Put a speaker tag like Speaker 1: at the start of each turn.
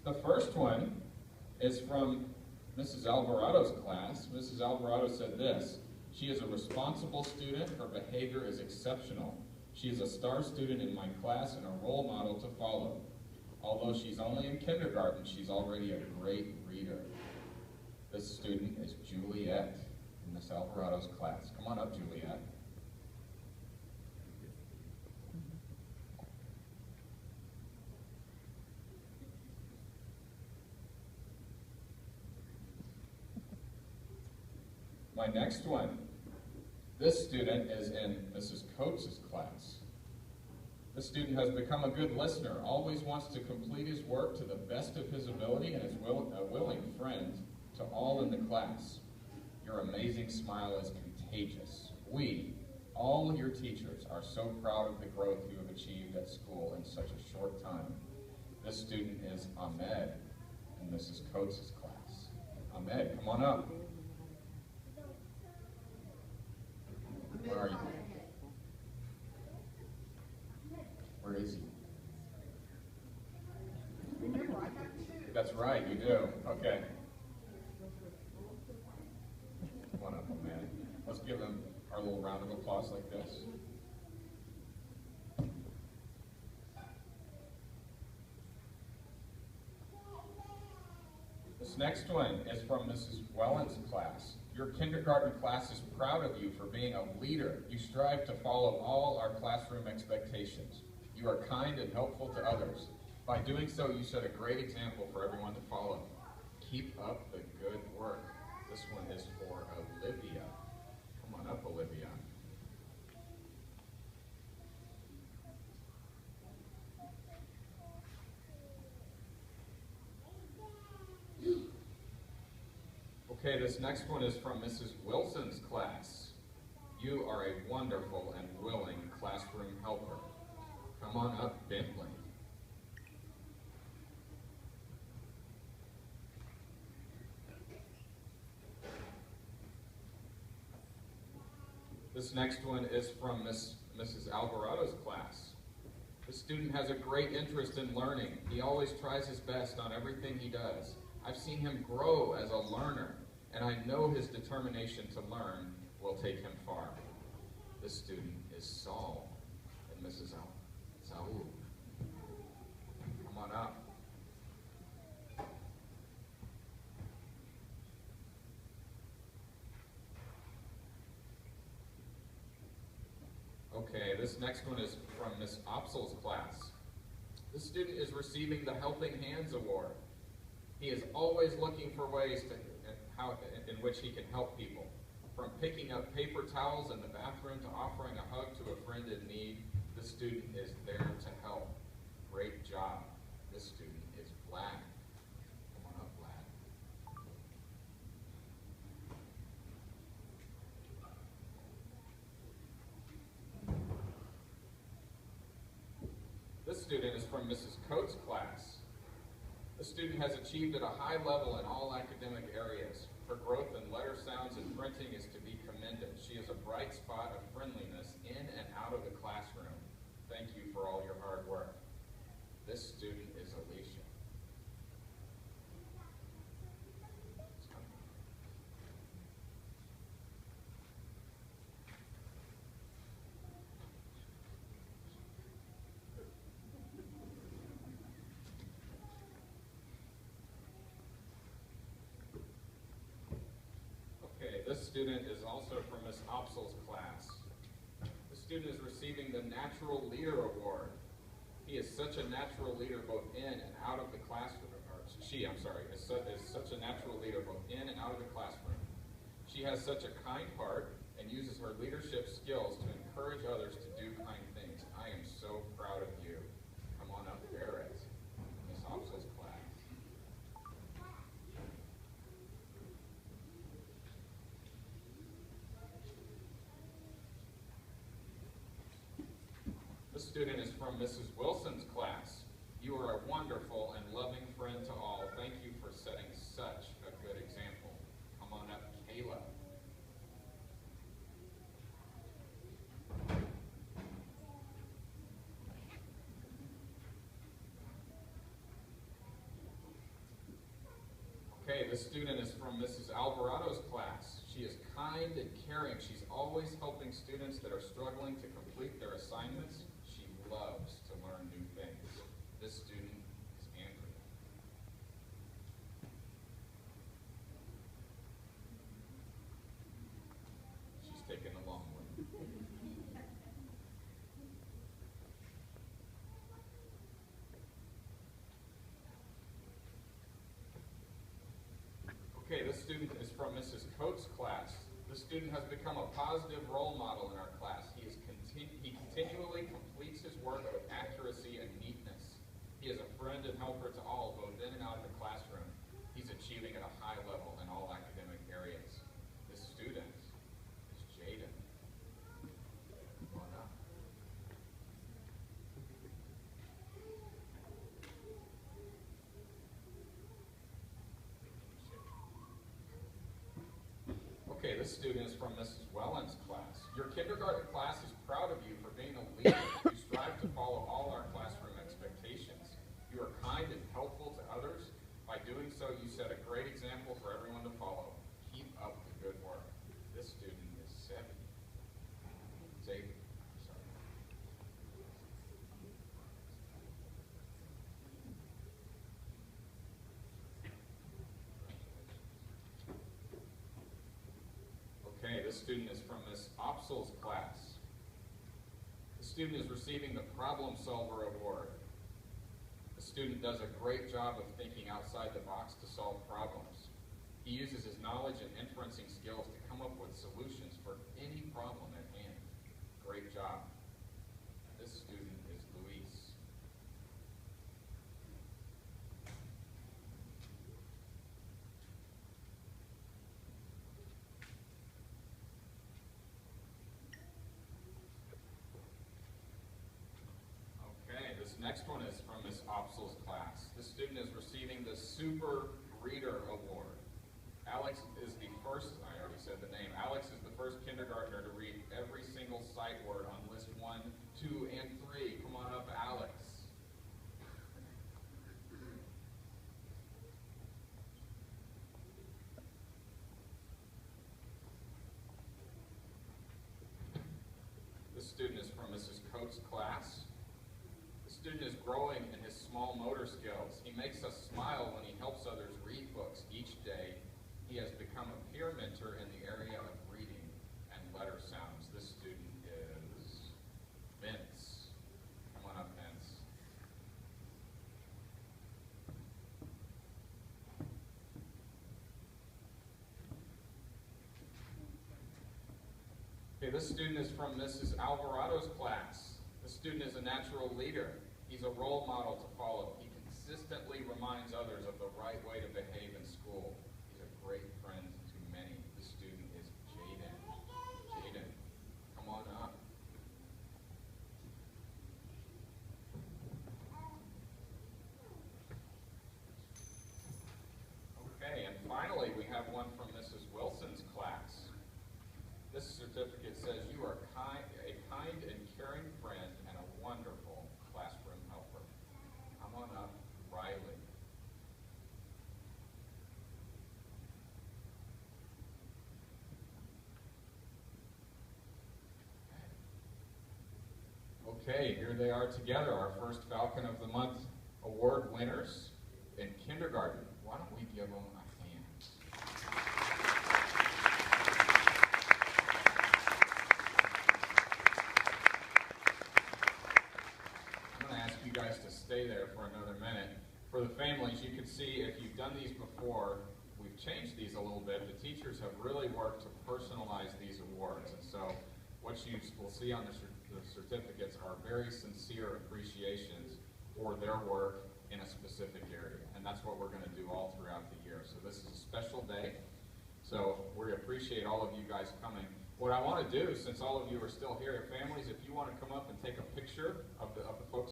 Speaker 1: The first one is from Mrs. Alvarado's class. Mrs. Alvarado said this: "She is a responsible student. Her behavior is exceptional. She is a star student in my class and a role model to follow. Although she's only in kindergarten, she's already a great reader." This student is Juliet in Miss Alvarado's class. Come on up, Juliet. My next one. This student is in Mrs. Coates' class. This student has become a good listener, always wants to complete his work to the best of his ability, and is a willing friend to all in the class. Your amazing smile is contagious. We, all your teachers, are so proud of the growth you have achieved at school in such a short time. This student is Ahmed in Mrs. Coates' class. Ahmed, come on up. Where are you? Where is he? That's right, you do. Okay. Come on up, man. Let's give him our little round of applause like this. This next one is from Mrs. Welland's class. Your kindergarten class is proud of you for being a leader. You strive to follow all our classroom expectations. You are kind and helpful to others. By doing so, you set a great example for everyone to follow. Keep up the good work. This one is for Olivia. Come on up, Olivia. Okay, this next one is from Mrs. Wilson's class. You are a wonderful and willing classroom helper. Come on up, Bentley. This next one is from Mrs. Alvarado's class. The student has a great interest in learning. He always tries his best on everything he does. I've seen him grow as a learner, and I know his determination to learn will take him far. This student is Saul and Mrs. Saul. Come on up. Okay, this next one is from Miss Opsel's class. This student is receiving the Helping Hands Award. He is always looking for ways in which he can help people. From picking up paper towels in the bathroom to offering a hug to a friend in need, the student is there to help. Great job. This student is Vlad. Come on up, Vlad. This student is from Mrs. Coates' class. The student has achieved at a high level in all academic areas. Her growth in letter sounds and printing is to be commended. She is a bright spot of friendliness in and out of the classroom. Thank you for all your hard work. This student is Alicia. This student is also from Miss Opsel's class. The student is receiving the Natural Leader Award. He is such a natural leader both in and out of the classroom. Or she, I'm sorry, is such a natural leader both in and out of the classroom. She has such a kind heart and uses her leadership skills to encourage others to do kind things. I am so proud of you. Come on up, Barrett, Miss Opsel's class. This student is from Mrs. Wilson's class. You are a wonderful and loving friend to all. Thank you for setting such a good example. Come on up, Kayla. This student is from Mrs. Alvarado's class. She is kind and caring. She's always helping students that are struggling to complete their assignments. She loves to learn new things. This student is Andrea. She's taking a long one. Okay, this student is from Mrs. Coates' class. This student has become a positive role model in our class. He continually completes his work with accuracy and neatness. He is a friend and helper to all, both in and out of the classroom. He's achieving at a high level in all academic areas. This student is Jaydon. Come on up. Okay, this student is from Mrs. Welland's class. Your kindergarten class is proud of you for being a leader. You strive to follow all our classroom expectations. You are kind and helpful to others. By doing so, you set a great example for everyone to follow. Keep up the good work. This student is Jaydon. Okay, this student is from Miss Opsel's class. The student is receiving the Problem Solver Award. The student does a great job of thinking outside the box to solve problems. He uses his knowledge and inferencing skills to come up with solutions for any problem at hand. Great job. This student is Luis. This next one is from Miss Opsel's class. The student is receiving the Super Reader Award. Alex is the first, I already said the name, Alex is the first kindergartner to read every single sight word on list 1, 2, and 3. Come on up, Alex. This student is from Mrs. Coates' class. The student is growing in his small motor skills. He makes us smile when he helps others read books each day. He has become a peer mentor in the area of reading and letter sounds. This student is Vince. Come on up, Vince. Okay, this student is from Mrs. Alvarado's class. The student is a natural leader. He's a role model to follow. He consistently reminds others of the right way to behave in school. He's a great friend to many. The student is Jaydon. Jaydon, come on up. Okay, and finally we have one from Mrs. Wilson's class. This certificate says you are a kind and caring friend and a wonderful classroom helper. Come on up, Riley. Okay, here they are together, our first Falcon of the Month award winners in kindergarten. Why don't we give them a hand? I'm going to ask you guys to stay there for another minute. For the families, you can see if you've done these before, we've changed these a little bit. The teachers have really worked to personalize these awards. And so what you will see on the certificates are very sincere appreciations for their work in a specific area. And that's what we're going to do all throughout the year. So this is a special day. So we appreciate all of you guys coming. What I want to do, since all of you are still here, families, if you want to come up and take a picture of the folks